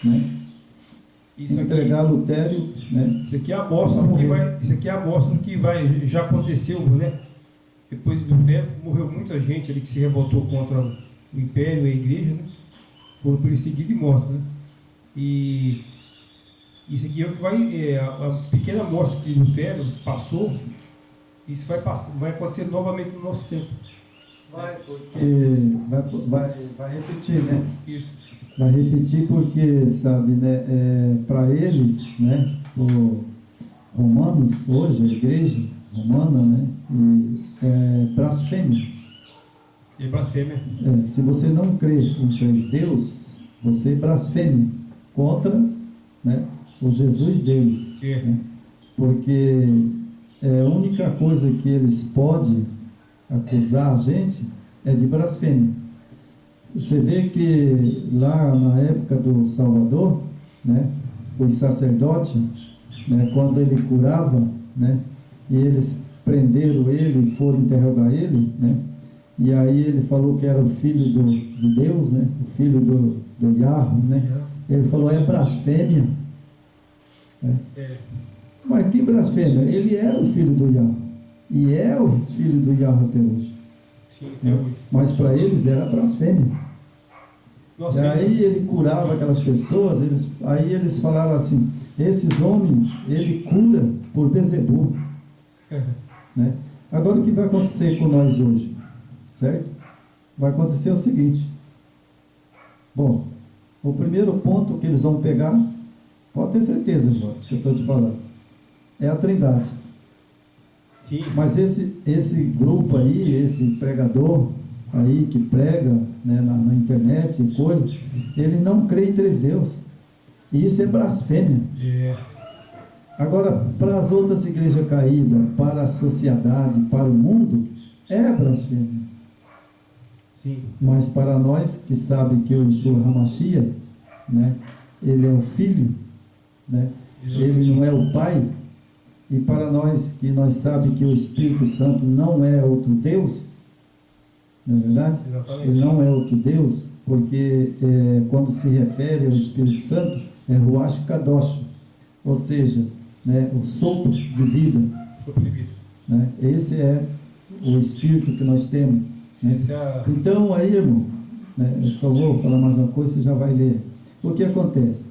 né? Isso aqui, Entregar Lutério, né? isso aqui é a amostra do que vai, isso aqui é a amostra do que vai, já aconteceu, né? Depois do Lutero morreu muita gente ali que se revoltou contra o Império e a Igreja, né? Foram perseguidos e mortos, né? E isso aqui é o que vai, a pequena amostra que Lutero passou, isso vai acontecer novamente no nosso tempo. Vai, porque vai repetir, né? Isso. Vai repetir porque, sabe, né, para eles, né, os romanos, hoje, a igreja romana, né, é blasfêmia. E blasfêmia. Se você não crê em três deuses, você blasfêmia contra, né, o Jesus deles. Né? Porque a única coisa que eles podem acusar a gente é de blasfêmia. Você vê que lá na época do Salvador, né, os sacerdotes, né, quando ele curava, né, e eles prenderam ele e foram interrogar ele, né, e aí ele falou que era o filho de Deus, né, o filho do Yahweh, né, ele falou, é blasfêmia. Né? Mas que blasfêmia? Ele era o filho do Yahweh, e é o filho do Yahweh até hoje. Sim, até hoje. Mas para eles era blasfêmia. Nossa, e aí ele curava aquelas pessoas, aí eles falavam assim, esses homens, ele cura por Beelzebub. Né? Agora o que vai acontecer com nós hoje? Certo? Vai acontecer o seguinte. Bom, o primeiro ponto que eles vão pegar, pode ter certeza, Jorge, que eu estou te falando, é a Trindade. Sim. Mas esse grupo aí, esse pregador aí que prega, né, na internet e coisa, ele não crê em três deuses. E isso é blasfêmia. Agora, para as outras igrejas caídas, para a sociedade, para o mundo, é blasfêmia. Sim. Mas para nós que sabem que o Yeshua HaMashiach, né, ele é o Filho, né, ele não é o Pai, e para nós que nós sabemos que o Espírito Santo não é outro Deus, não é verdade? Exatamente. Ele não é outro Deus, porque quando se refere ao Espírito Santo, é Ruach Kadosh, ou seja, né, o sopro de vida. Sopro de vida. Né? Esse é o Espírito que nós temos. Né? Então, aí, irmão, né, eu só vou falar mais uma coisa, você já vai ler. O que acontece?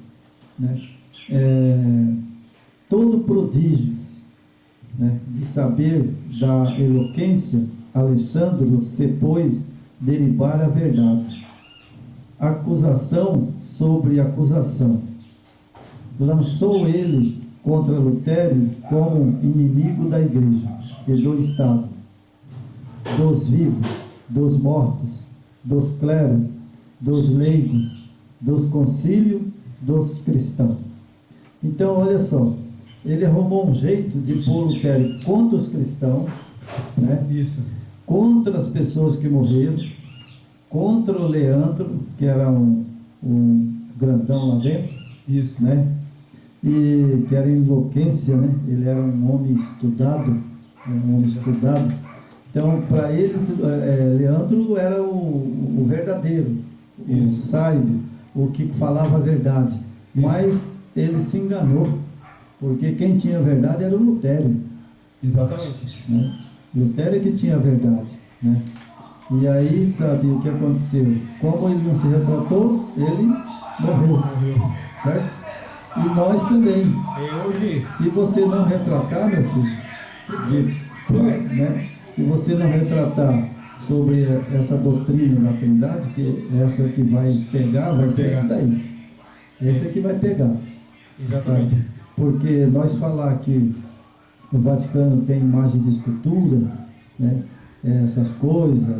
Né? Todo prodígio, né, de saber da eloquência, Alexandre se pôs derivar a verdade. Acusação sobre acusação. Lançou ele contra Lutério como inimigo da igreja e do Estado, dos vivos, dos mortos, dos clérigos, dos leigos, dos concílios, dos cristãos. Então, olha só, ele arrumou um jeito de pôr Lutério contra os cristãos, né? Isso. Contra as pessoas que morreram, contra o Leandro, que era um grandão lá dentro. Isso. Né? E que era enlouquência, né? Ele era um homem estudado, Então, para eles, Leandro era o verdadeiro, o sábio, o que falava a verdade. Mas ele se enganou, porque quem tinha a verdade era o Lutério. Exatamente. Né? Lutério que tinha a verdade. Né? E aí, sabe o que aconteceu? Como ele não se retratou, ele morreu. Certo? E nós também. Hoje. Se você não retratar, meu filho, né? Se você não retratar sobre essa doutrina da Trindade, que essa que vai pegar, vai ser essa daí. Esse é que vai pegar. Exatamente. Sabe? Porque nós falar que o Vaticano tem imagem de escultura, né? Essas coisas,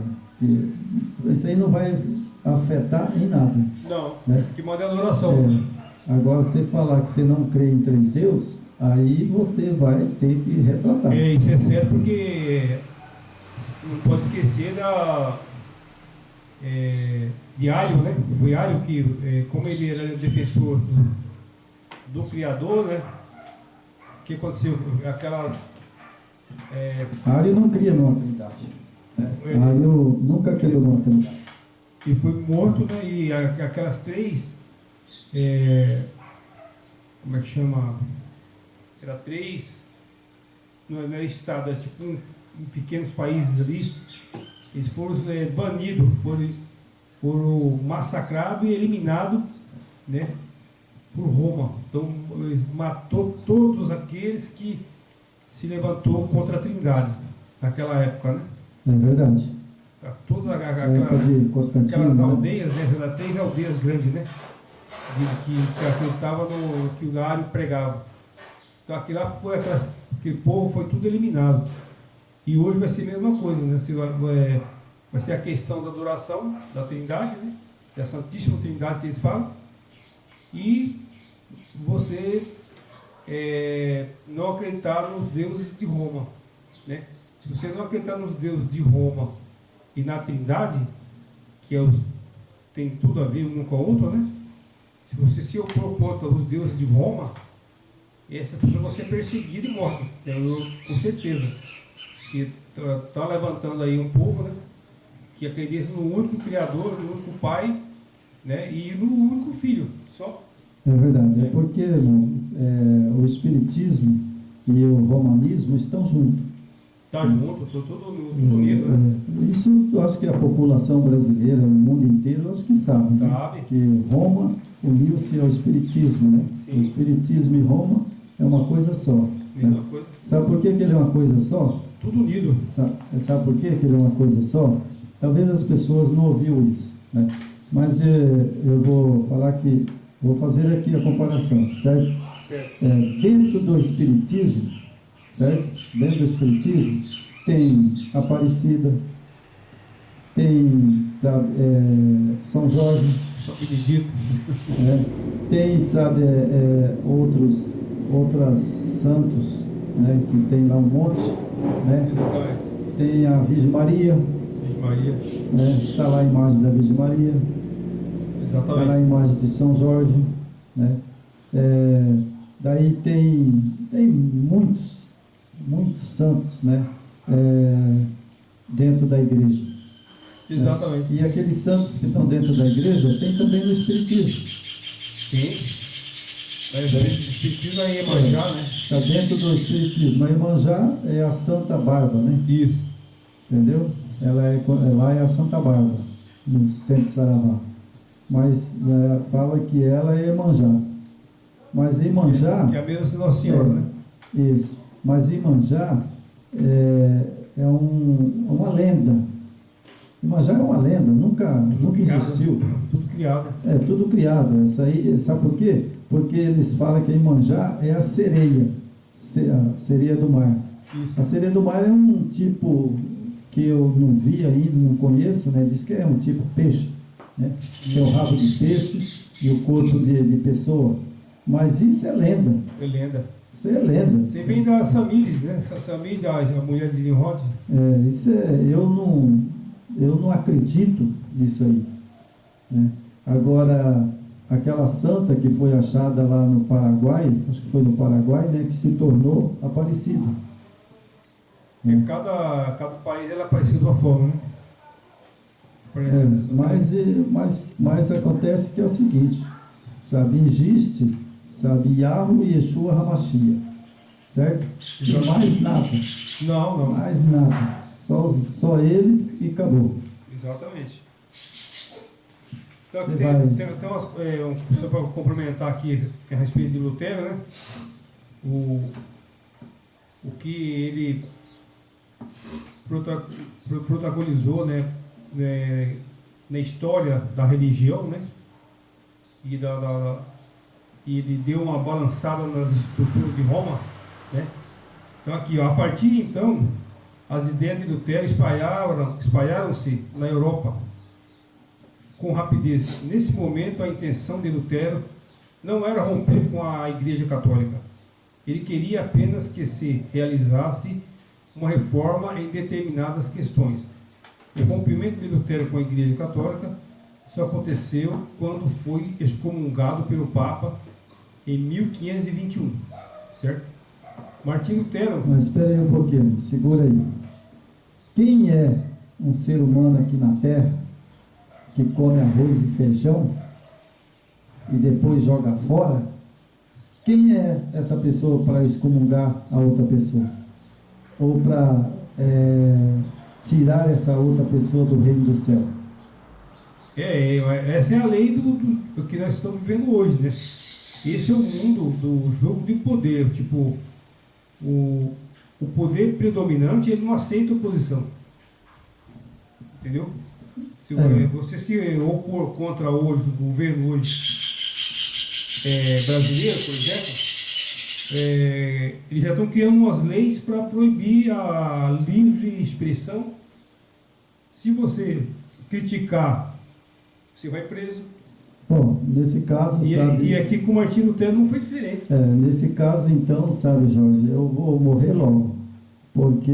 isso aí não vai afetar em nada. Não. Né? Que manda adoração. Agora, você falar que você não crê em três deuses, aí você vai ter que retratar. Isso é sério, porque não pode esquecer de Ario, né? Foi Ario que, como ele era defensor do Criador, né? O que aconteceu? Aquelas... Ario não cria numa Trindade. Ario nunca criou numa Trindade. E foi morto, né? E aquelas três como é que chama? Era 3, não era estado, era tipo em pequenos países ali, eles foram banidos, foram massacrados e eliminados, né, por Roma. Então, eles matou todos aqueles que se levantou contra a Trindade, naquela época, né? É verdade. Todas Aquelas aldeias, né? Era 3 aldeias grandes, né? Que acreditavam no que o Ario pregava. Então aquilo lá aquele povo foi tudo eliminado. E hoje vai ser a mesma coisa, né? Vai ser a questão da adoração da Trindade, né? Da Santíssima Trindade que eles falam. E você não acreditar nos deuses de Roma, né? Se você não acreditar nos deuses de Roma e na Trindade, que tem tudo a ver um com a outra, né? Se você se opor contra os deuses de Roma, essas pessoas vão ser perseguidas e mortas, com certeza. Que está levantando aí um povo, né, que acredita no único Criador, no único Pai, né, e no único Filho, só. É verdade, é porque, irmão, o Espiritismo e o Romanismo estão juntos. Está junto, tudo unido, né? Isso eu acho que a população brasileira, o mundo inteiro, eu acho que sabe. Sabe. Né? Que Roma uniu-se ao Espiritismo, né? Sim. O Espiritismo e Roma é uma coisa só. Mesma Né? coisa. Sabe por que ele é uma coisa só? Tudo unido. Sabe por que ele é uma coisa só? Talvez as pessoas não ouviram isso, né? Mas eu vou vou fazer aqui a comparação, certo? Dentro do Espiritismo, certo? Dentro do Espiritismo tem Aparecida, tem, sabe, São Jorge, São Benedito. tem, sabe, outras santos, né? Que tem lá um monte, né? Tem a Virgem Maria. Virgem Maria. Está lá a imagem da Virgem Maria. Exatamente. Está lá a imagem de São Jorge, né? Daí tem muitos santos, né? Dentro da igreja. Exatamente. E aqueles santos que estão dentro da igreja tem também no Espiritismo. Sim. O Espiritismo é Iemanjá, né? Está dentro do Espiritismo. A Iemanjá é a Santa Bárbara, né? Isso. Entendeu? Lá é a Santa Bárbara, no centro de Saravá. Mas fala que ela é Iemanjá. Mas Iemanjá... Que é a mesma Nossa Senhora, né? Isso. Mas Iemanjá é uma lenda. Iemanjá é uma lenda, nunca existiu. Tudo criado. Tudo criado. Essa aí, sabe por quê? Porque eles falam que a Iemanjá é a sereia do mar. Isso. A sereia do mar é um tipo que eu não vi ainda, não conheço, né? Diz que é um tipo peixe, né? Tem o rabo de peixe e o corpo de pessoa. Mas isso é lenda. É lenda. Isso é lenda. Você vem da Samíris, né? Samíris, a mulher de Nimrod. Eu não acredito nisso aí, né? Agora, aquela santa que foi achada lá no Paraguai, acho que foi no Paraguai, né? Que se tornou Aparecida. Cada país é parecido de uma forma, né? Mas acontece que é o seguinte, sabe, existe, sabe, Yahweh e Yeshua HaMashiach, certo? E mais nada. Não. Mais nada. Só eles e acabou. Exatamente. Então, tem umas, só para complementar aqui a respeito de Lutero, né? O que ele protagonizou, né, na história da religião, né? E ele deu uma balançada nas estruturas de Roma, né? Então aqui, ó, a partir de então, as ideias de Lutero espalharam-se na Europa com rapidez. Nesse momento, a intenção de Lutero não era romper com a Igreja Católica. Ele queria apenas que se realizasse uma reforma em determinadas questões. O rompimento de Lutero com a Igreja Católica só aconteceu quando foi excomungado pelo Papa em 1521, certo? Martim Lutero... Mas espera aí um pouquinho, segura aí. Quem é um ser humano aqui na Terra que come arroz e feijão e depois joga fora, quem é essa pessoa para excomungar a outra pessoa? Ou para tirar essa outra pessoa do reino do céu? Essa é a lei do que nós estamos vivendo hoje, né? Esse é o mundo do jogo de poder. Tipo, o poder predominante, ele não aceita oposição. Entendeu? Se você se opor contra hoje, o governo hoje brasileiro, por exemplo, eles já estão criando umas leis para proibir a livre expressão. Se você criticar, você vai preso. Bom, nesse caso, sabe... E aqui com o Martinho Lutero não foi diferente. Nesse caso, então, sabe, Jorge, eu vou morrer logo, porque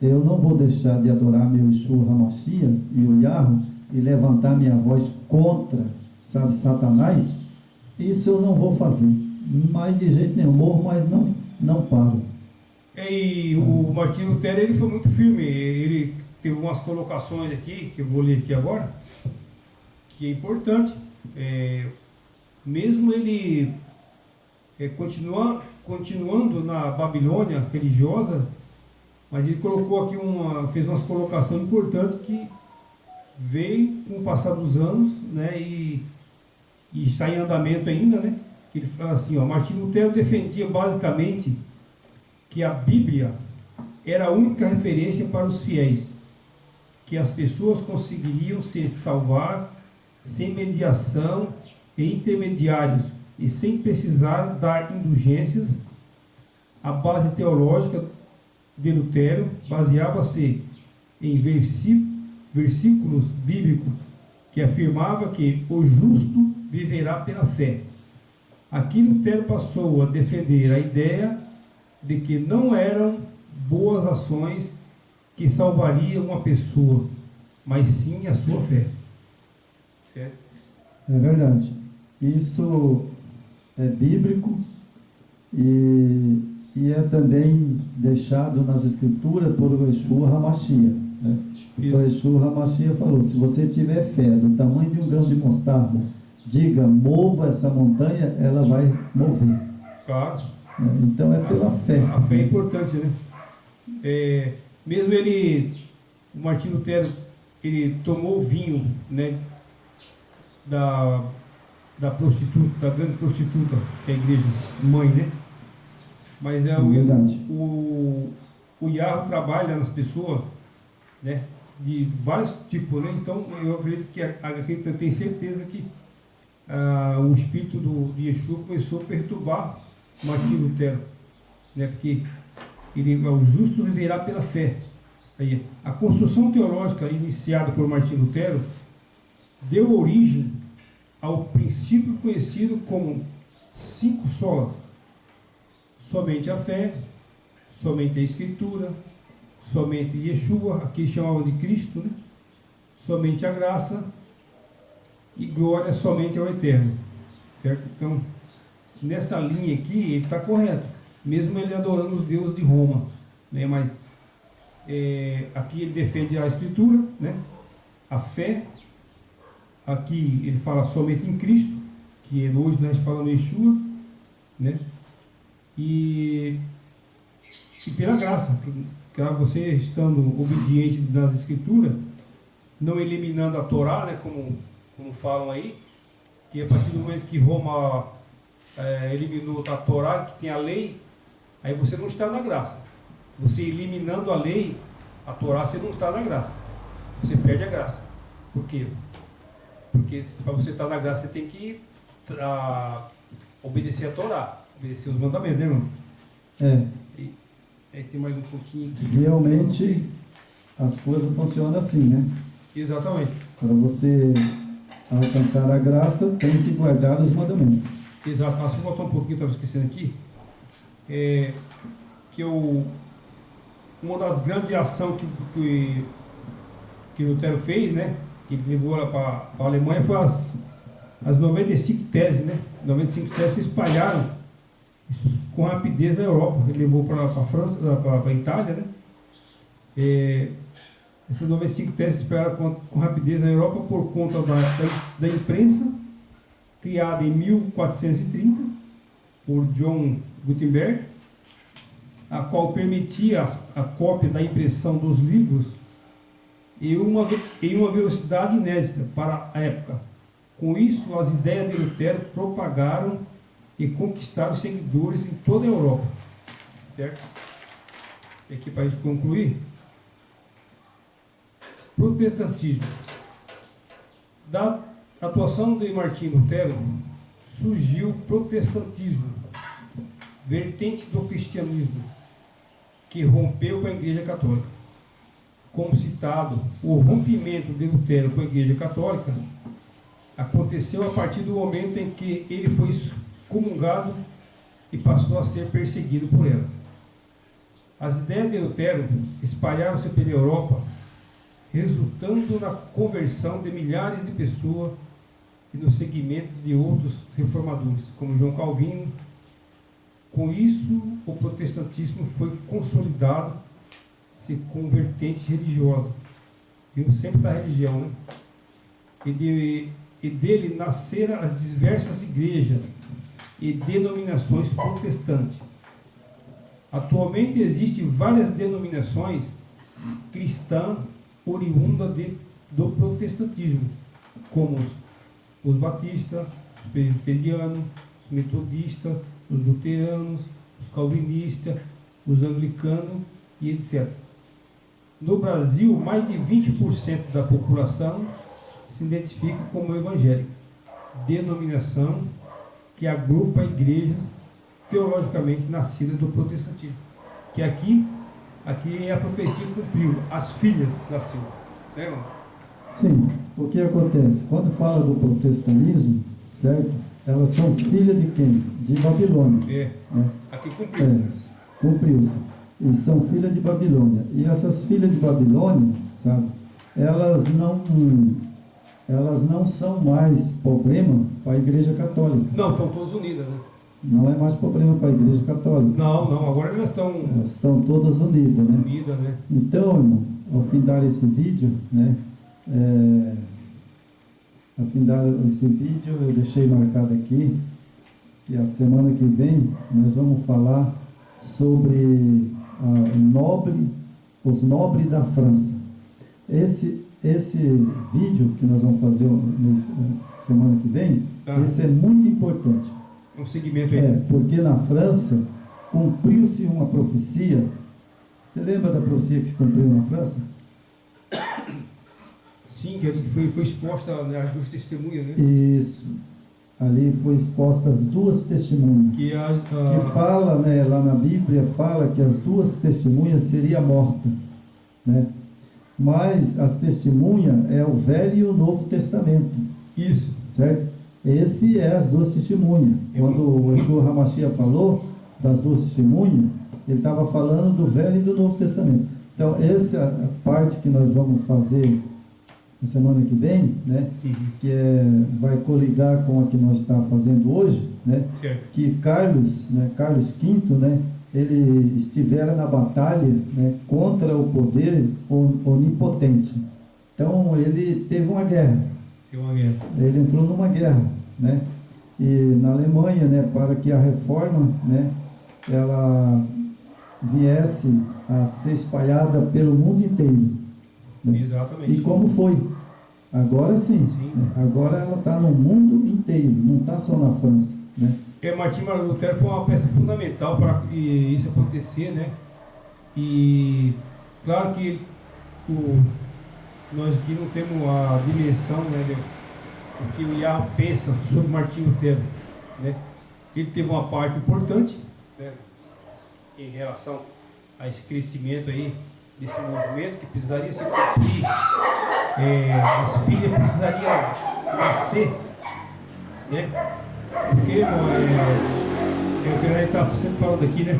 eu não vou deixar de adorar meu Yeshua HaMashiach e o Yahweh e levantar minha voz contra, sabe, Satanás. Isso eu não vou fazer, mas de jeito nenhum, morro, mas não paro. E o Martinho Lutero, ele foi muito firme, ele teve umas colocações aqui, que eu vou ler aqui agora, que é importante. Mesmo ele continuando na Babilônia religiosa, mas ele colocou aqui fez umas colocações importantes que veio com o passar dos anos, né, e está em andamento ainda, né? Que ele fala assim, Martinho Lutero defendia basicamente que a Bíblia era a única referência para os fiéis, que as pessoas conseguiriam se salvar sem mediação e intermediários e sem precisar dar indulgências. A base teológica de Lutero baseava-se em versículos bíblicos que afirmava que o justo viverá pela fé. Aqui Lutero passou a defender a ideia de que não eram boas ações que salvariam uma pessoa, mas sim a sua fé. Certo? É verdade. Isso é bíblico e é também deixado nas escrituras por Yeshua HaMashiach. Né? O Yeshua HaMashiach falou, se você tiver fé do tamanho de um grão de mostarda, diga, mova essa montanha, ela vai mover. Claro. Então é pela fé. A fé é importante, né? Mesmo o Martinho Lutero, ele tomou o vinho, né, da prostituta, da grande prostituta, que é a igreja mãe, né? Mas verdade. O Yahweh trabalha nas pessoas, né, de vários tipos, né? Então eu acredito eu tenho certeza que o espírito de Yeshua começou a perturbar Martinho Lutero, né? Porque o justo viverá pela fé. Aí, a construção teológica iniciada por Martinho Lutero deu origem ao princípio conhecido como 5 solas: somente a fé, somente a Escritura, somente Yeshua, aqui chamava de Cristo, né? Somente a graça e glória somente ao Eterno. Certo? Então, nessa linha aqui, ele está correto, mesmo ele adorando os deuses de Roma, né? Mas aqui ele defende a Escritura, né? A fé. Aqui ele fala somente em Cristo, que hoje nós falamos Yeshua, né? E pela graça, que você estando obediente nas Escrituras, não eliminando a Torá, né? Como falam aí, que a partir do momento que Roma eliminou a Torá, que tem a lei, aí você não está na graça. Você eliminando a lei, a Torá, você não está na graça. Você perde a graça. Por quê? Porque para você estar na graça, você tem que obedecer a Torá, obedecer os mandamentos, né, irmão? Aí tem mais um pouquinho aqui. Realmente, as coisas funcionam assim, né? Exatamente. Para você alcançar a graça, tem que guardar os mandamentos. Exato. Só voltar um pouquinho, estava esquecendo aqui. Que uma das grandes ações que Lutero fez, né? Que ele levou lá para a Alemanha, foi as 95 teses, né? 95 teses se espalharam com rapidez na Europa. Ele levou para a França, para a Itália, né? Essas 95 teses se espalharam com rapidez na Europa por conta da imprensa criada em 1430 por John Gutenberg, a qual permitia a cópia da impressão dos livros em uma velocidade inédita para a época. Com isso, as ideias de Lutero propagaram e conquistaram seguidores em toda a Europa. Certo? E aqui para a gente concluir. Protestantismo. Da atuação de Martinho Lutero surgiu o protestantismo, vertente do cristianismo, que rompeu com a Igreja Católica. Como citado, o rompimento de Lutero com a Igreja Católica aconteceu a partir do momento em que ele foi excomungado e passou a ser perseguido por ela. As ideias de Lutero espalharam-se pela Europa, resultando na conversão de milhares de pessoas e no seguimento de outros reformadores, como João Calvino. Com isso, o protestantismo foi consolidado com vertente religiosa, viu? Sempre da religião, né? E dele nasceram as diversas igrejas e denominações protestantes. Atualmente existem várias denominações cristãs oriundas do protestantismo, como os batistas, os presbiterianos, os metodistas, os luteranos, os calvinistas, os anglicanos e etc. No Brasil, mais de 20% da população se identifica como evangélica, denominação que agrupa igrejas teologicamente nascidas do protestantismo. Que aqui a profecia cumpriu, as filhas nasceram. Né, irmão? Sim, o que acontece? Quando fala do protestantismo, certo? Elas são filhas de quem? De Babilônia. Né? Aqui cumpriu. Cumpriu-se. E são filhas de Babilônia. E essas filhas de Babilônia, sabe? Elas não são mais problema para a Igreja Católica. Não, estão todas unidas, né? Não é mais problema para a Igreja Católica. Não, agora elas estão todas unidas, né? Unidas, né? Então, irmão, ao findar esse vídeo, né? Ao findar esse vídeo, eu deixei marcado aqui que a semana que vem nós vamos falar sobre os nobres da França. Esse vídeo que nós vamos fazer na semana que vem, esse é muito importante. Um segmento aí. Porque na França cumpriu-se uma profecia. Você lembra da profecia que se cumpriu na França? Sim, que ali foi exposta, né, as duas testemunhas, né? Isso. Ali foi exposta as duas testemunhas. Que fala, né, lá na Bíblia, fala que as duas testemunhas seriam mortas, né? Mas as testemunhas é o Velho e o Novo Testamento. Isso. Certo? Esse é as duas testemunhas. Quando o Yeshua HaMashiach falou das duas testemunhas, ele estava falando do Velho e do Novo Testamento. Então, essa é a parte que nós vamos fazer na semana que vem, né? Que vai coligar com a que nós estamos fazendo hoje, né? Certo. Que Carlos V, né? Ele estivera na batalha, né? Contra o poder onipotente. Então, ele teve uma guerra. Ele entrou numa guerra, né? E na Alemanha, né, para que a reforma, né, ela viesse a ser espalhada pelo mundo inteiro. Né? Exatamente. E como foi? Agora sim. Né? Agora ela está no mundo inteiro, não está só na França, né? Martinho Lutero foi uma peça fundamental para isso acontecer, né? E claro que nós aqui não temos a dimensão, né, do que o Iá pensa sobre Martinho Lutero, né? Ele teve uma parte importante, né, em relação a esse crescimento aí desse movimento que precisaria se cumprir, as filhas precisariam nascer, né? Porque, irmão, o que a gente está sempre falando aqui, né?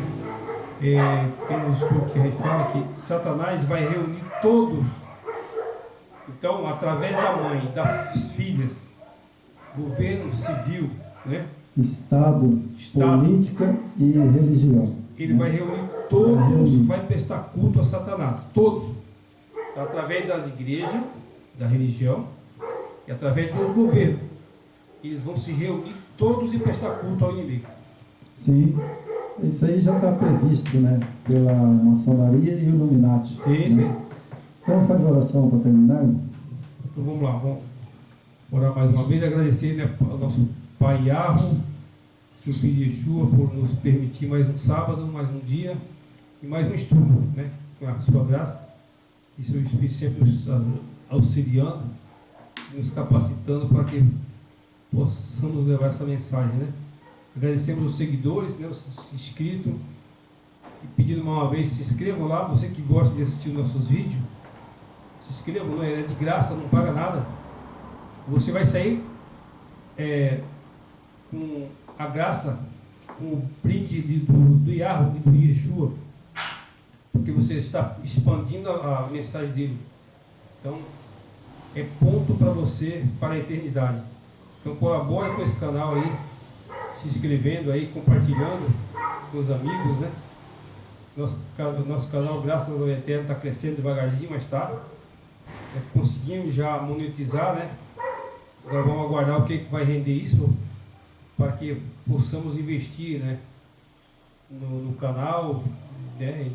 Tem um estudo que a gente fala que Satanás vai reunir todos. Então, através da mãe, das filhas, governo civil, né? Estado, política e religião. Ele vai reunir todos, vai prestar culto a Satanás, todos. Então, através das igrejas, da religião e através dos governos. eles vão se reunir todos e prestar culto ao inimigo. Sim, isso aí já está previsto, né? Pela maçonaria e o Illuminati. Sim, né? sim. Então faz a oração para terminar. Então vamos lá, vamos orar mais uma vez, agradecer, né, ao nosso Pai Yahweh, seu filho Yeshua, por nos permitir mais um sábado, mais um dia e mais um estudo, né, com a sua graça e seu Espírito sempre nos auxiliando, nos capacitando para que possamos levar essa mensagem, né. Agradecemos os seguidores, né, os inscritos, e pedindo mais uma vez, se inscrevam lá, você que gosta de assistir nossos vídeos, se inscrevam, é de graça, não paga nada. Você vai sair com a graça, com o brinde do Yahweh e do Yeshua, porque você está expandindo a mensagem dele. Então, é ponto para você para a eternidade. Então, colabore com esse canal aí, se inscrevendo aí, compartilhando com os amigos, né? Nosso canal, graças ao Eterno, está crescendo devagarzinho, mas está. Conseguimos já monetizar, né? Agora vamos aguardar o que vai render isso, para que possamos investir, né, no canal, né,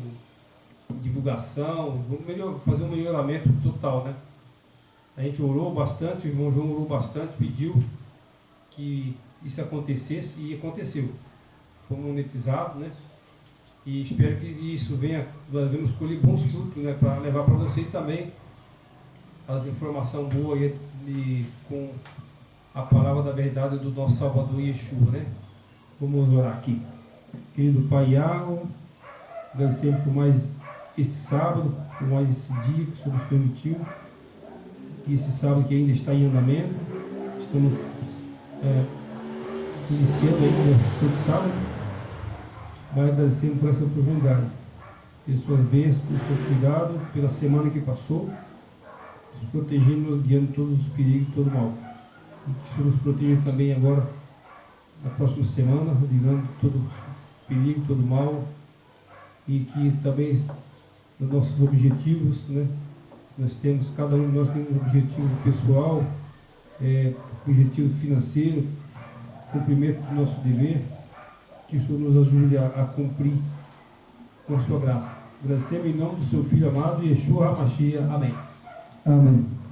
em divulgação, vamos fazer um melhoramento total, né? A gente orou bastante, o irmão João orou bastante, pediu que isso acontecesse e aconteceu. Foi monetizado, né? E espero que isso venha, nós vamos colher bons frutos, né, para levar para vocês também as informações boas e com a palavra da verdade do nosso Salvador Yeshua, né? Vamos orar aqui. Querido Pai Yahweh, agradecemos por mais este sábado, por mais esse dia que o Senhor nos permitiu, e esse sábado que ainda está em andamento. Estamos iniciando aí o nosso sábado, mas agradecemos por essa oportunidade, pelas suas bênçãos, pelos seus cuidados, pela semana que passou, nos protegendo, nos guiando de todos os perigos e todo o mal. E que o Senhor nos proteja também agora, na próxima semana, livrando todo o perigo, todo o mal, e que também os nossos objetivos, né, cada um de nós tem um objetivo pessoal, objetivo financeiro, cumprimento do nosso dever, que o Senhor nos ajude a cumprir com a sua graça. Agradecemos em nome do seu Filho amado, Yeshua HaMashiach. Amém. Amém.